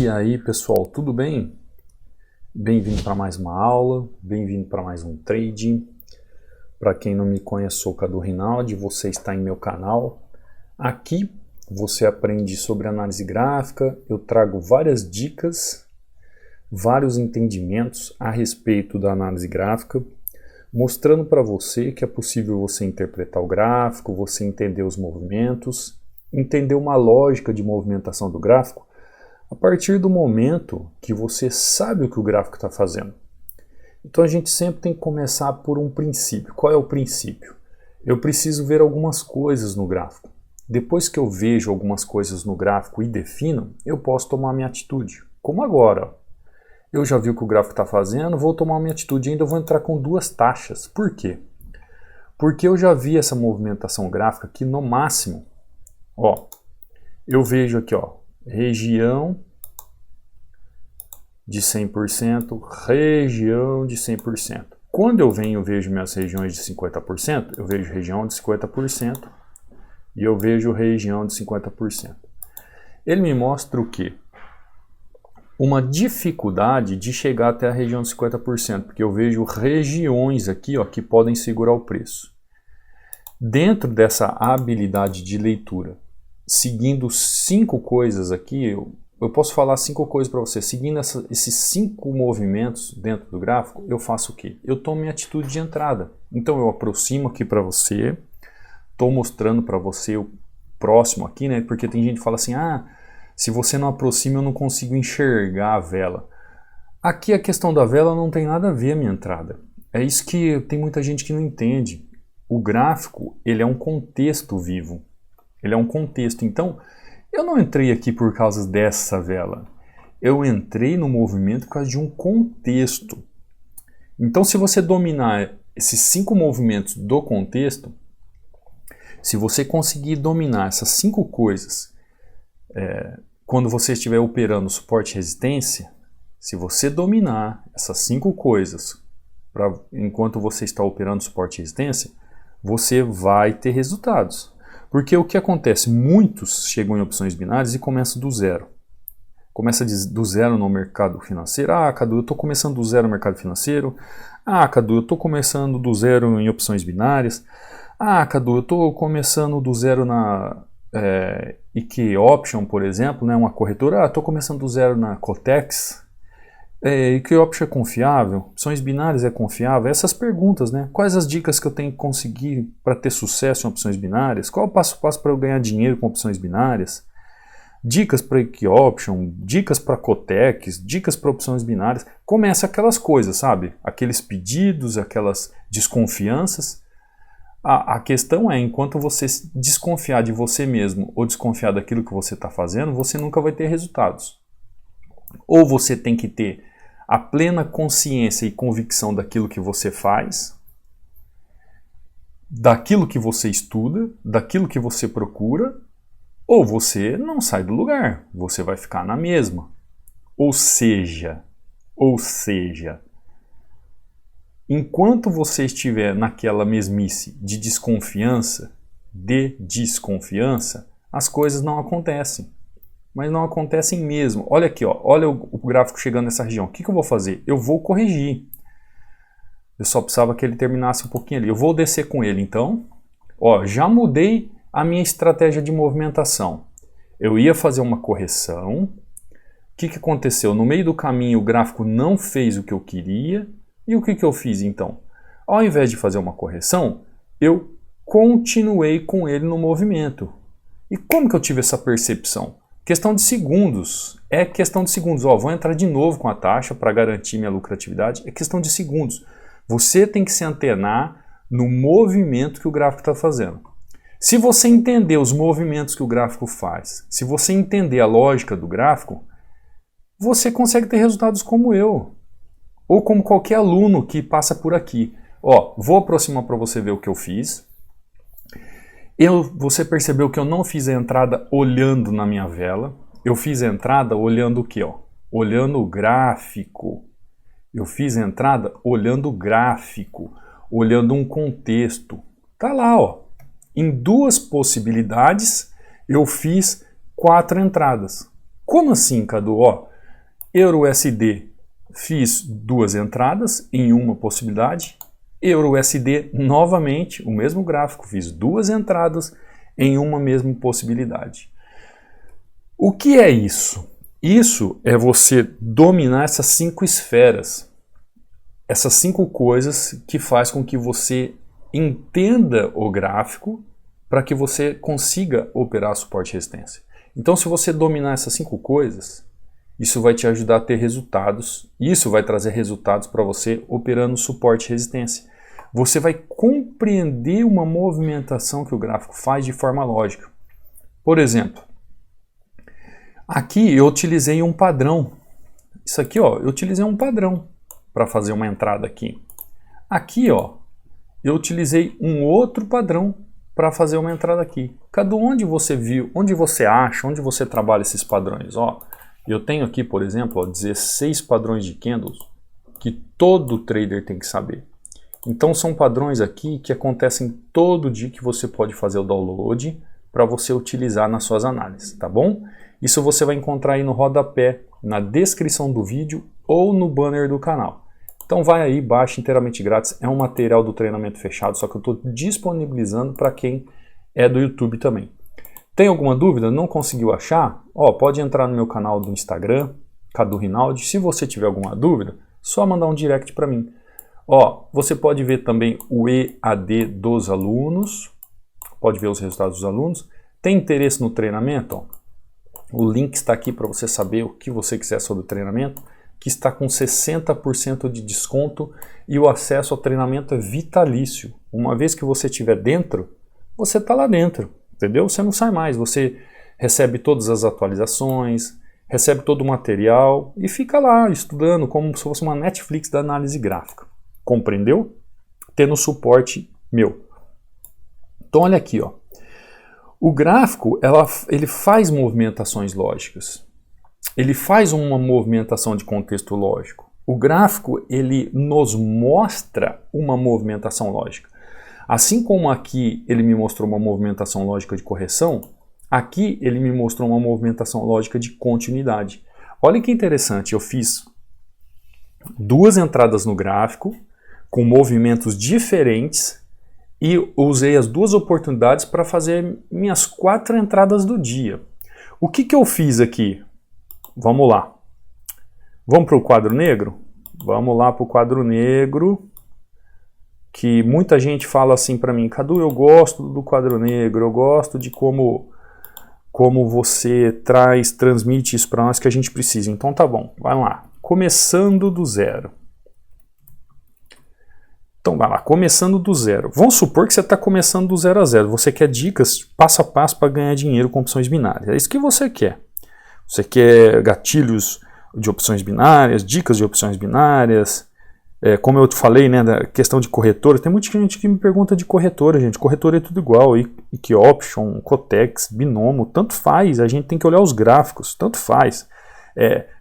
E aí pessoal, tudo bem? Bem-vindo para mais uma aula, bem-vindo para mais um trade. Para quem não me conhece, sou o Cadu Rinaldi, você está em meu canal. Aqui você aprende sobre análise gráfica, eu trago várias dicas, vários entendimentos a respeito da análise gráfica, mostrando para você que é possível você interpretar o gráfico, você entender os movimentos, entender uma lógica de movimentação do gráfico, a partir do momento que você sabe o que o gráfico está fazendo. Então a gente sempre tem que começar por um princípio. Qual é o princípio? Eu preciso ver algumas coisas no gráfico. Depois que eu vejo algumas coisas no gráfico e defino, eu posso tomar minha atitude. Como agora. Eu já vi o que o gráfico está fazendo, vou tomar minha atitude e ainda vou entrar com duas taxas. Por quê? Porque eu já vi essa movimentação gráfica aqui no máximo. Ó, eu vejo aqui, ó, região de 100%, região de 100%. Quando eu venho e vejo minhas regiões de 50%, eu vejo região de 50% e eu vejo região de 50%. Ele me mostra o quê? Uma dificuldade de chegar até a região de 50%, porque eu vejo regiões aqui, ó, que podem segurar o preço. Dentro dessa habilidade de leitura, seguindo 5 coisas aqui, eu posso falar 5 coisas para você. Seguindo esses 5 movimentos dentro do gráfico, eu faço o quê? Eu tomo minha atitude de entrada. Então eu aproximo aqui para você, estou mostrando para você o próximo aqui, né? Porque tem gente que fala assim, se você não aproxima eu não consigo enxergar a vela. Aqui a questão da vela não tem nada a ver a minha entrada. É isso que tem muita gente que não entende. O gráfico, ele é um contexto vivo. Ele é um contexto. Então, eu não entrei aqui por causa dessa vela. Eu entrei no movimento por causa de um contexto. Então, se você dominar esses 5 movimentos do contexto, se você conseguir dominar essas 5 coisas, quando você estiver operando suporte e resistência, se você dominar essas 5 coisas enquanto você está operando suporte e resistência, você vai ter resultados. Porque o que acontece? Muitos chegam em opções binárias e começam do zero. Começa do zero no mercado financeiro. Cadu, eu estou começando do zero no mercado financeiro. Cadu, eu estou começando do zero em opções binárias. Cadu, eu estou começando do zero na IK Option, por exemplo, né, uma corretora. Estou começando do zero na Cotex. IK Option é confiável? Opções binárias é confiável? Essas perguntas, né? Quais as dicas que eu tenho que conseguir para ter sucesso em opções binárias? Qual é o passo a passo para eu ganhar dinheiro com opções binárias? Dicas para IK Option, dicas para Cotex, dicas para opções binárias. Começa aquelas coisas, sabe? Aqueles pedidos, aquelas desconfianças. A questão é, enquanto você desconfiar de você mesmo ou desconfiar daquilo que você está fazendo, você nunca vai ter resultados. Ou você tem que ter a plena consciência e convicção daquilo que você faz, daquilo que você estuda, daquilo que você procura, ou você não sai do lugar, você vai ficar na mesma. Ou seja, enquanto você estiver naquela mesmice de desconfiança, as coisas não acontecem. Mas não acontecem mesmo. Olha aqui, ó, olha o gráfico chegando nessa região. O que eu vou fazer? Eu vou corrigir. Eu só precisava que ele terminasse um pouquinho ali. Eu vou descer com ele, então. Ó, já mudei a minha estratégia de movimentação. Eu ia fazer uma correção. O que aconteceu? No meio do caminho o gráfico não fez o que eu queria. E o que eu fiz então? Ao invés de fazer uma correção, eu continuei com ele no movimento. E como que eu tive essa percepção? Questão de segundos. É questão de segundos. Ó, vou entrar de novo com a taxa para garantir minha lucratividade. É questão de segundos. Você tem que se antenar no movimento que o gráfico está fazendo. Se você entender os movimentos que o gráfico faz, se você entender a lógica do gráfico, você consegue ter resultados como eu. Ou como qualquer aluno que passa por aqui. Ó, vou aproximar para você ver o que eu fiz. Você percebeu que eu não fiz a entrada olhando na minha vela. Eu fiz a entrada olhando o quê? Ó? Olhando o gráfico. Eu fiz a entrada olhando o gráfico, olhando um contexto. Tá lá, ó. Em 2 possibilidades, eu fiz 4 entradas. Como assim, Cadu? Ó, EURUSD, fiz duas entradas em uma possibilidade. EURUSD, novamente, o mesmo gráfico, fiz duas entradas em uma mesma possibilidade. O que é isso? Isso é você dominar essas 5 esferas, essas 5 coisas que faz com que você entenda o gráfico para que você consiga operar suporte e resistência. Então, se você dominar essas 5 coisas, isso vai te ajudar a ter resultados, isso vai trazer resultados para você operando suporte e resistência. Você vai compreender uma movimentação que o gráfico faz de forma lógica. Por exemplo, aqui eu utilizei um padrão. Isso aqui, ó, eu utilizei um padrão para fazer uma entrada aqui. Aqui, ó, eu utilizei um outro padrão para fazer uma entrada aqui. Cada onde você viu, onde você acha, onde você trabalha esses padrões, ó. Eu tenho aqui, por exemplo, ó, 16 padrões de candles que todo trader tem que saber. Então são padrões aqui que acontecem todo dia que você pode fazer o download para você utilizar nas suas análises, tá bom? Isso você vai encontrar aí no rodapé, na descrição do vídeo ou no banner do canal. Então vai aí, baixa inteiramente grátis, é um material do treinamento fechado, só que eu estou disponibilizando para quem é do YouTube também. Tem alguma dúvida? Não conseguiu achar? Ó, pode entrar no meu canal do Instagram, Cadu Rinaldi. Se você tiver alguma dúvida, só mandar um direct para mim. Ó, você pode ver também o EAD dos alunos, pode ver os resultados dos alunos. Tem interesse no treinamento? Ó, o link está aqui para você saber o que você quiser sobre o treinamento, que está com 60% de desconto e o acesso ao treinamento é vitalício. Uma vez que você estiver dentro, você está lá dentro. Entendeu? Você não sai mais, você recebe todas as atualizações, recebe todo o material e fica lá estudando como se fosse uma Netflix da análise gráfica. Compreendeu? Tendo suporte meu. Então olha aqui, ó. O gráfico, ele faz movimentações lógicas. Ele faz uma movimentação de contexto lógico. O gráfico, ele nos mostra uma movimentação lógica. Assim como aqui ele me mostrou uma movimentação lógica de correção, aqui ele me mostrou uma movimentação lógica de continuidade. Olha que interessante, eu fiz duas entradas no gráfico com movimentos diferentes e usei as duas oportunidades para fazer minhas 4 entradas do dia. O que eu fiz aqui? Vamos lá. Vamos para o quadro negro? Vamos lá para o quadro negro. Que muita gente fala assim para mim, Cadu, eu gosto do quadro negro, eu gosto de como você transmite isso para nós que a gente precisa. Então tá bom, vai lá. Começando do zero. Então vai lá, começando do zero. Vamos supor que você está começando do 0 a 0. Você quer dicas passo a passo para ganhar dinheiro com opções binárias. É isso que você quer. Você quer gatilhos de opções binárias, dicas de opções binárias. Como eu te falei, né, da questão de corretora, tem muita gente que me pergunta de corretora, gente. Corretora é tudo igual, Equioption, Cotex, Binomo, tanto faz. A gente tem que olhar os gráficos, tanto faz.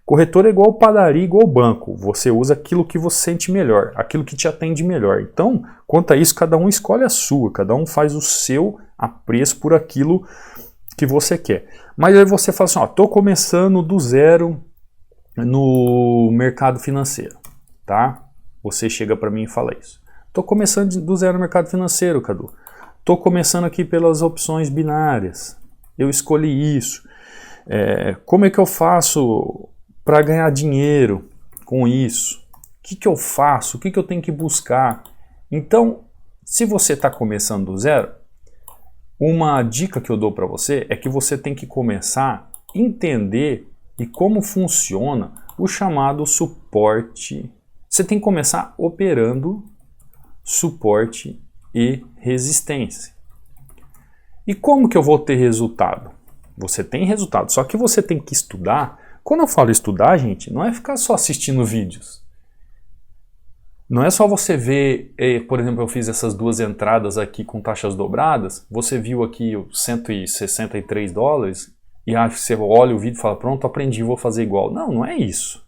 Corretora é igual padaria, igual banco. Você usa aquilo que você sente melhor, aquilo que te atende melhor. Então, quanto a isso, cada um escolhe a sua, cada um faz o seu apreço por aquilo que você quer. Mas aí você fala assim, ó, tô começando do zero no mercado financeiro, tá? Você chega para mim e fala isso. Estou começando do zero no mercado financeiro, Cadu. Estou começando aqui pelas opções binárias. Eu escolhi isso. Como é que eu faço para ganhar dinheiro com isso? O que eu faço? O que eu tenho que buscar? Então, se você está começando do zero, uma dica que eu dou para você é que você tem que começar a entender e como funciona o chamado suporte. Você tem que começar operando suporte e resistência. E como que eu vou ter resultado? Você tem resultado, só que você tem que estudar. Quando eu falo estudar, gente, não é ficar só assistindo vídeos. Não é só você ver, por exemplo, eu fiz essas duas entradas aqui com taxas dobradas, você viu aqui os $163 e você olha o vídeo e fala, pronto, aprendi, vou fazer igual. Não, não é isso.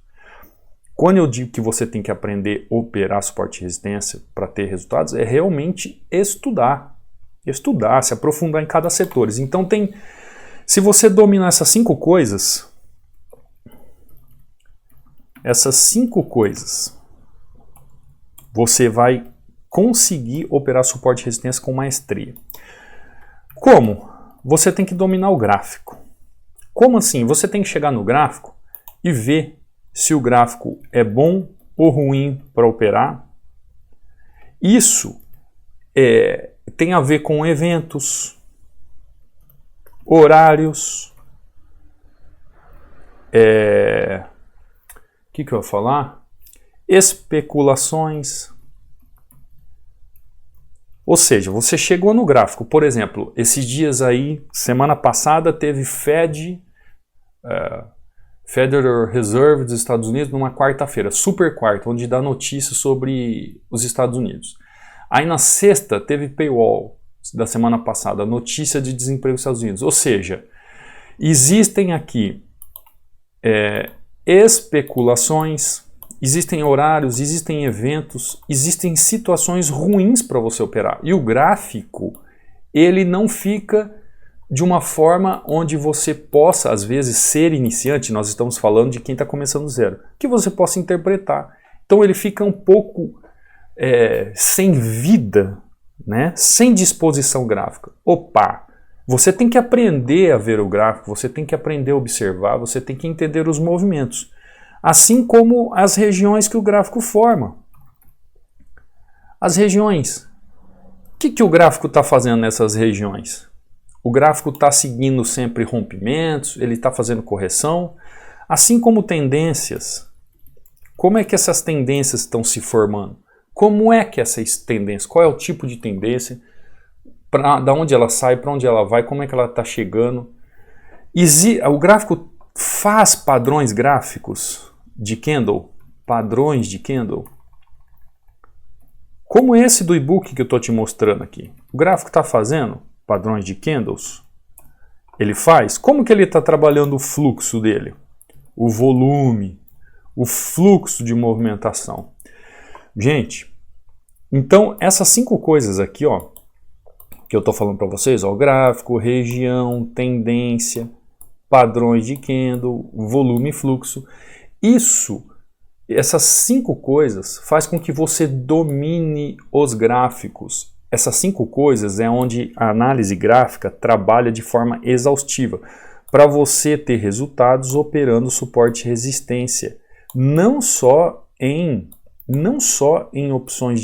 Quando eu digo que você tem que aprender a operar suporte e resistência para ter resultados, é realmente estudar. Estudar, se aprofundar em cada setor. Então se você dominar essas 5 coisas, essas 5 coisas, você vai conseguir operar suporte e resistência com maestria. Como? Você tem que dominar o gráfico. Como assim? Você tem que chegar no gráfico e ver se o gráfico é bom ou ruim para operar. Isso tem a ver com eventos, horários, que eu ia falar? Especulações. Ou seja, você chegou no gráfico, por exemplo, esses dias aí, semana passada teve Federal Reserve dos Estados Unidos numa quarta-feira, super quarta, onde dá notícias sobre os Estados Unidos. Aí na sexta teve paywall da semana passada, notícia de desemprego dos Estados Unidos. Ou seja, existem aqui especulações, existem horários, existem eventos, existem situações ruins para você operar. E o gráfico, ele não fica de uma forma onde você possa, às vezes, ser iniciante, nós estamos falando de quem está começando do zero, que você possa interpretar. Então ele fica um pouco sem vida, né? Sem disposição gráfica. Opa! Você tem que aprender a ver o gráfico, você tem que aprender a observar, você tem que entender os movimentos. Assim como as regiões que o gráfico forma. As regiões. O que o gráfico está fazendo nessas regiões? O gráfico está seguindo sempre rompimentos, ele está fazendo correção. Assim como tendências. Como é que essas tendências estão se formando? Como é que essas tendências, qual é o tipo de tendência? Da onde ela sai, para onde ela vai, como é que ela está chegando? O gráfico faz padrões gráficos de candle, padrões de candle, como esse do e-book que eu estou te mostrando aqui. O gráfico está fazendo padrões de candles? Ele faz? Como que ele está trabalhando o fluxo dele? O volume, o fluxo de movimentação. Gente, então essas 5 coisas aqui, ó, que eu estou falando para vocês, ó, gráfico, região, tendência, padrões de candle, volume e fluxo. Essas 5 coisas faz com que você domine os gráficos. Essas 5 coisas é onde a análise gráfica trabalha de forma exaustiva para você ter resultados operando suporte e resistência, não só em opções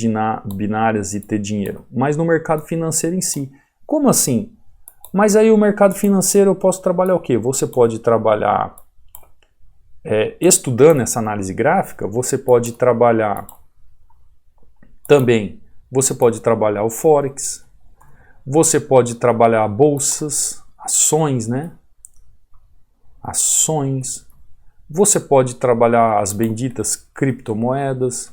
binárias e ter dinheiro, mas no mercado financeiro em si. Como assim? Mas aí o mercado financeiro eu posso trabalhar o quê? Você pode trabalhar estudando essa análise gráfica, você pode trabalhar também, você pode trabalhar o Forex, você pode trabalhar bolsas, ações, né? Ações. Você pode trabalhar as benditas criptomoedas.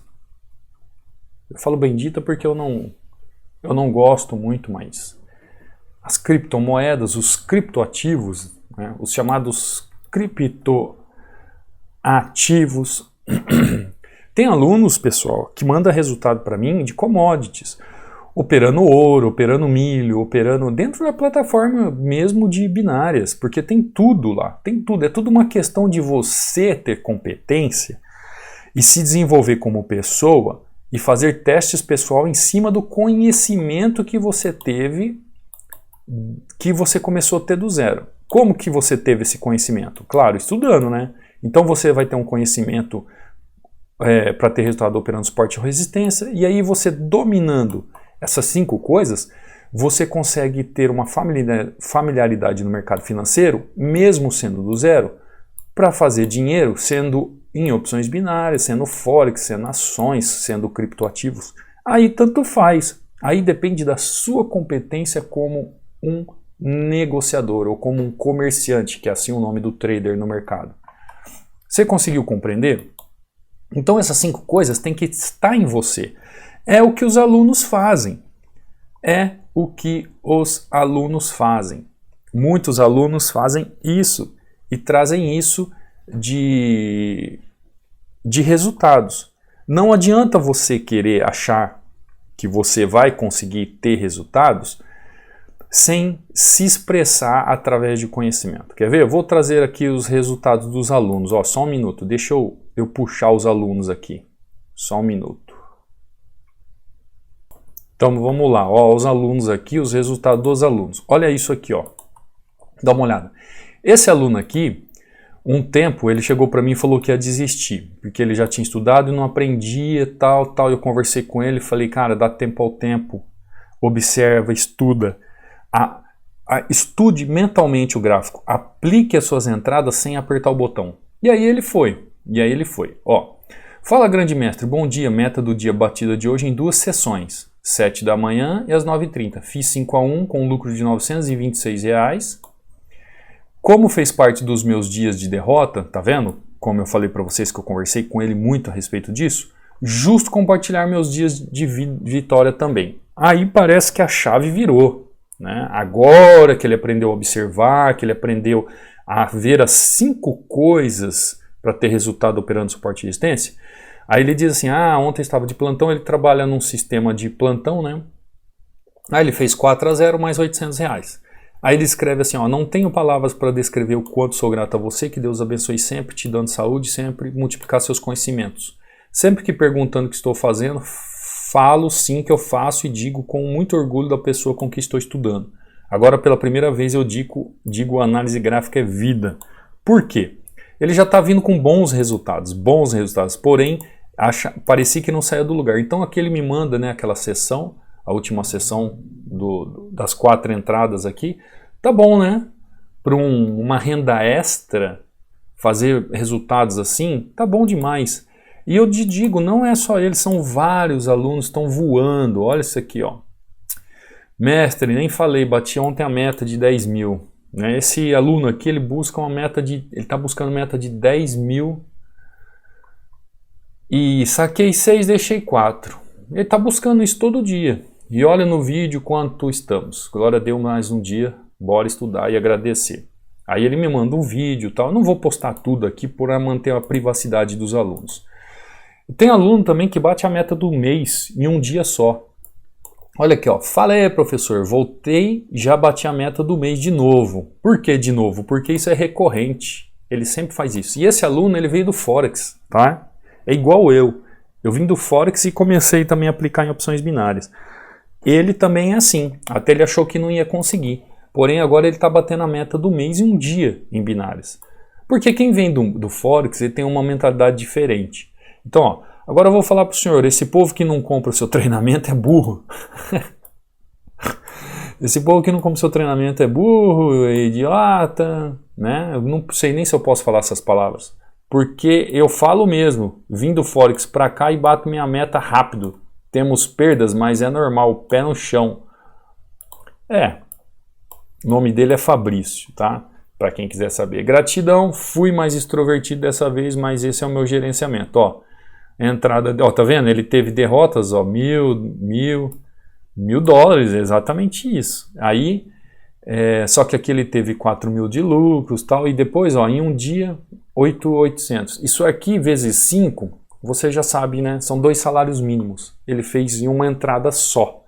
Eu falo bendita porque eu não gosto muito, mas as criptomoedas, os criptoativos, né, os chamados criptoativos. Tem alunos, pessoal, que mandam resultado para mim de commodities, operando ouro, operando milho, operando dentro da plataforma mesmo de binárias, porque tem tudo lá, tem tudo. É tudo uma questão de você ter competência e se desenvolver como pessoa e fazer testes pessoal em cima do conhecimento que você teve, que você começou a ter do zero. Como que você teve esse conhecimento? Claro, estudando, né? Então você vai ter um conhecimento para ter resultado operando suporte ou resistência, e aí você dominando essas 5 coisas, você consegue ter uma familiaridade no mercado financeiro, mesmo sendo do zero, para fazer dinheiro, sendo em opções binárias, sendo Forex, sendo ações, sendo criptoativos. Aí tanto faz. Aí depende da sua competência como um negociador ou como um comerciante, que é assim o nome do trader no mercado. Você conseguiu compreender? Então essas 5 coisas têm que estar em você. É o que os alunos fazem. É o que os alunos fazem. Muitos alunos fazem isso e trazem isso de resultados. Não adianta você querer achar que você vai conseguir ter resultados sem se expressar através de conhecimento. Quer ver? Eu vou trazer aqui os resultados dos alunos. Ó, só um minuto, deixa eu eu puxar os alunos aqui. Só um minuto. Então vamos lá, ó, os alunos aqui, os resultados dos alunos. Olha isso aqui, ó. Dá uma olhada. Esse aluno aqui, um tempo, ele chegou para mim e falou que ia desistir, porque ele já tinha estudado e não aprendia, tal. Eu conversei com ele e falei, cara, dá tempo ao tempo, observa, estuda. Estude mentalmente o gráfico, aplique as suas entradas sem apertar o botão. E aí ele foi, Ó, fala grande mestre, bom dia, meta do dia batida de hoje em 2 sessões, 7 da manhã e às 9h30. Fiz 5-1 com um lucro de R$ 926. Como fez parte dos meus dias de derrota, tá vendo? Como eu falei para vocês que eu conversei com ele muito a respeito disso, justo compartilhar meus dias de vitória também. Aí parece que a chave virou, né? Agora que ele aprendeu a observar, que ele aprendeu a ver as 5 coisas para ter resultado operando suporte e resistência, aí ele diz assim, ontem estava de plantão, ele trabalha num sistema de plantão, né? Aí ele fez 4-0 mais R$800. Aí ele escreve assim, ó, não tenho palavras para descrever o quanto sou grato a você, que Deus abençoe sempre, te dando saúde, sempre multiplicar seus conhecimentos. Sempre que perguntando o que estou fazendo, falo sim que eu faço e digo com muito orgulho da pessoa com que estou estudando. Agora pela primeira vez eu digo análise gráfica é vida. Por quê? Ele já está vindo com bons resultados, porém parecia que não saía do lugar. Então aqui ele me manda, né, aquela sessão, a última sessão das 4 entradas aqui, tá bom, né? Para uma renda extra, fazer resultados assim, tá bom demais. E eu te digo, não é só ele, são vários alunos que estão voando. Olha isso aqui, ó. Mestre, nem falei, bati ontem a meta de 10 mil. Né? Esse aluno aqui, ele está buscando meta de 10 mil e saquei 6, deixei 4. Ele está buscando isso todo dia. E olha no vídeo quanto estamos. Glória a Deus, mais um dia, bora estudar e agradecer. Aí ele me manda um vídeo e tal. Eu não vou postar tudo aqui para manter a privacidade dos alunos. Tem aluno também que bate a meta do mês em um dia só. Olha aqui, ó. Fala aí, professor, voltei, já bati a meta do mês de novo. Por que de novo? Porque isso é recorrente. Ele sempre faz isso. E esse aluno, ele veio do Forex, tá? É igual eu. Eu vim do Forex e comecei também a aplicar em opções binárias. Ele também é assim. Até ele achou que não ia conseguir. Porém, agora ele está batendo a meta do mês em um dia em binárias. Porque quem vem do Forex, ele tem uma mentalidade diferente. Então, ó, agora eu vou falar para o senhor, esse povo que não compra o seu treinamento é burro. Esse povo que não compra o seu treinamento é burro, é idiota, né? Eu não sei nem se eu posso falar essas palavras. Porque eu falo mesmo, vim do Forex para cá e bato minha meta rápido. Temos perdas, mas é normal, pé no chão. O nome dele é Fabrício, tá? Para quem quiser saber. Gratidão, fui mais extrovertido dessa vez, mas esse é o meu gerenciamento, ó. Entrada, ó, tá vendo? Ele teve derrotas, ó, $1.000, exatamente isso. Aí, só que aqui ele teve 4 mil de lucros, tal, e depois, ó, em um dia, 8.800. Isso aqui vezes 5, você já sabe, né? São 2 salários mínimos. Ele fez em uma entrada só.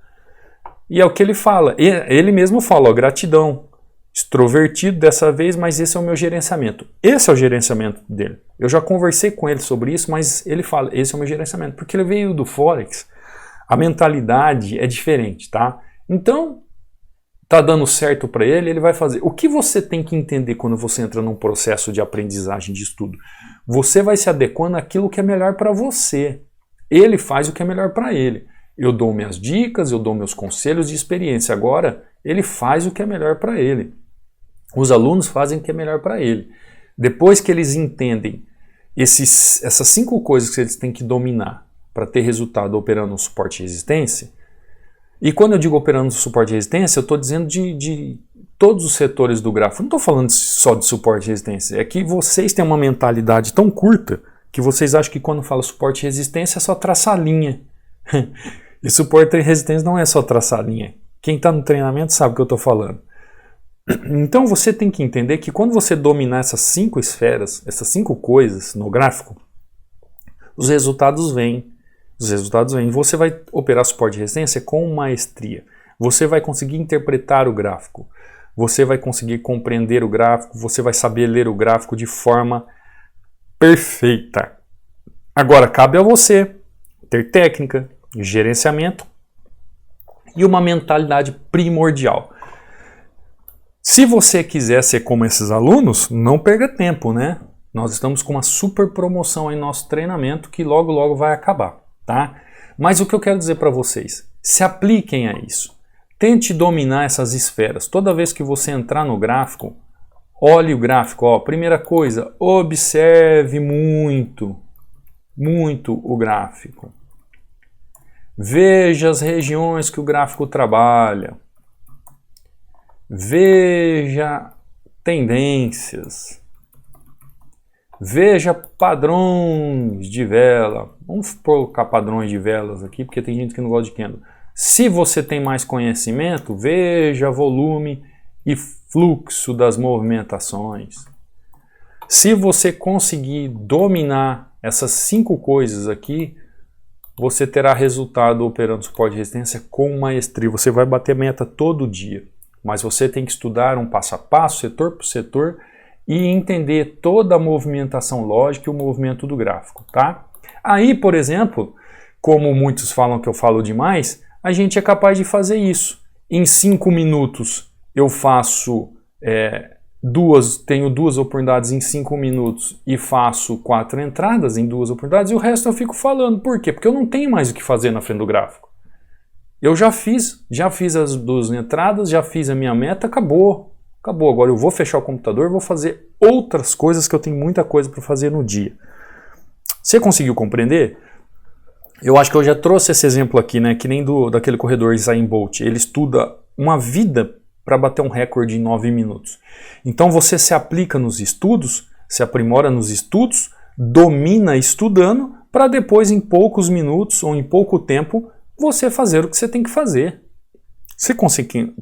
E é o que ele fala. Ele mesmo fala, ó, gratidão. Extrovertido dessa vez, mas esse é o meu gerenciamento. Esse é o gerenciamento dele. Eu já conversei com ele sobre isso, mas ele fala, esse é o meu gerenciamento. Porque ele veio do Forex, a mentalidade é diferente, tá? Então, tá dando certo para ele, ele vai fazer. O que você tem que entender quando você entra num processo de aprendizagem, de estudo? Você vai se adequando àquilo que é melhor para você. Ele faz o que é melhor para ele. Eu dou minhas dicas, eu dou meus conselhos de experiência. Agora, ele faz o que é melhor para ele. Os alunos fazem o que é melhor para ele. Depois que eles entendem essas 5 coisas que eles têm que dominar para ter resultado operando no suporte e resistência, e quando eu digo operando no suporte e resistência, eu estou dizendo de todos os setores do gráfico. Não estou falando só de suporte e resistência. É que vocês têm uma mentalidade tão curta que vocês acham que quando fala suporte e resistência é só traçar linha. E suporte e resistência não é só traçar linha. Quem está no treinamento sabe o que eu estou falando. Então você tem que entender que quando você dominar essas 5 esferas, essas 5 coisas no gráfico, os resultados vêm. Você vai operar suporte e resistência com maestria. Você vai conseguir interpretar o gráfico. Você vai conseguir compreender o gráfico. Você vai saber ler o gráfico de forma perfeita. Agora cabe a você ter técnica, gerenciamento e uma mentalidade primordial. Se você quiser ser como esses alunos, não perca tempo, né? Nós estamos com uma super promoção em nosso treinamento que logo logo vai acabar, tá? Mas o que eu quero dizer para vocês, se apliquem a isso. Tente dominar essas esferas. Toda vez que você entrar no gráfico, olhe o gráfico. Ó, primeira coisa, observe muito o gráfico. Veja as regiões que o gráfico trabalha. Veja tendências. Veja padrões de vela. Vamos colocar padrões de velas aqui, porque tem gente que não gosta de candle. Se você tem mais conhecimento, veja volume e fluxo das movimentações. Se você conseguir dominar essas 5 coisas aqui, você terá resultado operando suporte e resistência com maestria. Você vai bater meta todo dia. Mas você tem que estudar um passo a passo, setor por setor, e entender toda a movimentação lógica e o movimento do gráfico, tá? Aí, por exemplo, como muitos falam que eu falo demais, a gente é capaz de fazer isso. Em 5 minutos eu faço tenho 2 oportunidades em 5 minutos e faço 4 entradas em 2 oportunidades e o resto eu fico falando. Por quê? Porque eu não tenho mais o que fazer na frente do gráfico. Eu já fiz as 2 entradas, já fiz a minha meta, acabou. Agora eu vou fechar o computador, vou fazer outras coisas que eu tenho muita coisa para fazer no dia. Você conseguiu compreender? Eu acho que eu já trouxe esse exemplo aqui, né? Que nem daquele corredor Usain Bolt. Ele estuda uma vida para bater um recorde em 9 minutos. Então você se aplica nos estudos, se aprimora nos estudos, domina estudando, para depois em poucos minutos ou em pouco tempo você fazer o que você tem que fazer. Você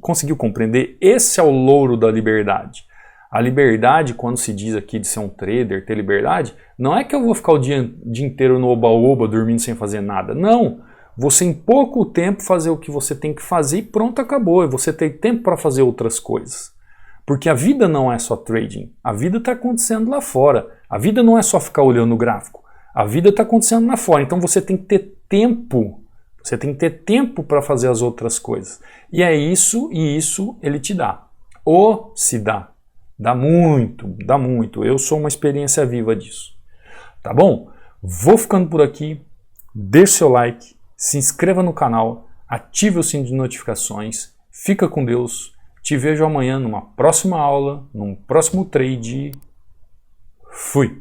conseguiu compreender? Esse é o louro da liberdade. A liberdade, quando se diz aqui de ser um trader, ter liberdade, não é que eu vou ficar o dia inteiro no oba-oba, dormindo sem fazer nada. Não! Você em pouco tempo fazer o que você tem que fazer e pronto, acabou. E você tem tempo para fazer outras coisas. Porque a vida não é só trading. A vida está acontecendo lá fora. A vida não é só ficar olhando o gráfico. A vida está acontecendo lá fora. Então você tem que ter tempo. Você tem que ter tempo para fazer as outras coisas. E é isso, e isso ele te dá. Ou se dá. Dá muito, dá muito. Eu sou uma experiência viva disso. Tá bom? Vou ficando por aqui. Deixe seu like, se inscreva no canal, ative o sininho de notificações. Fica com Deus. Te vejo amanhã numa próxima aula, num próximo trade. Fui!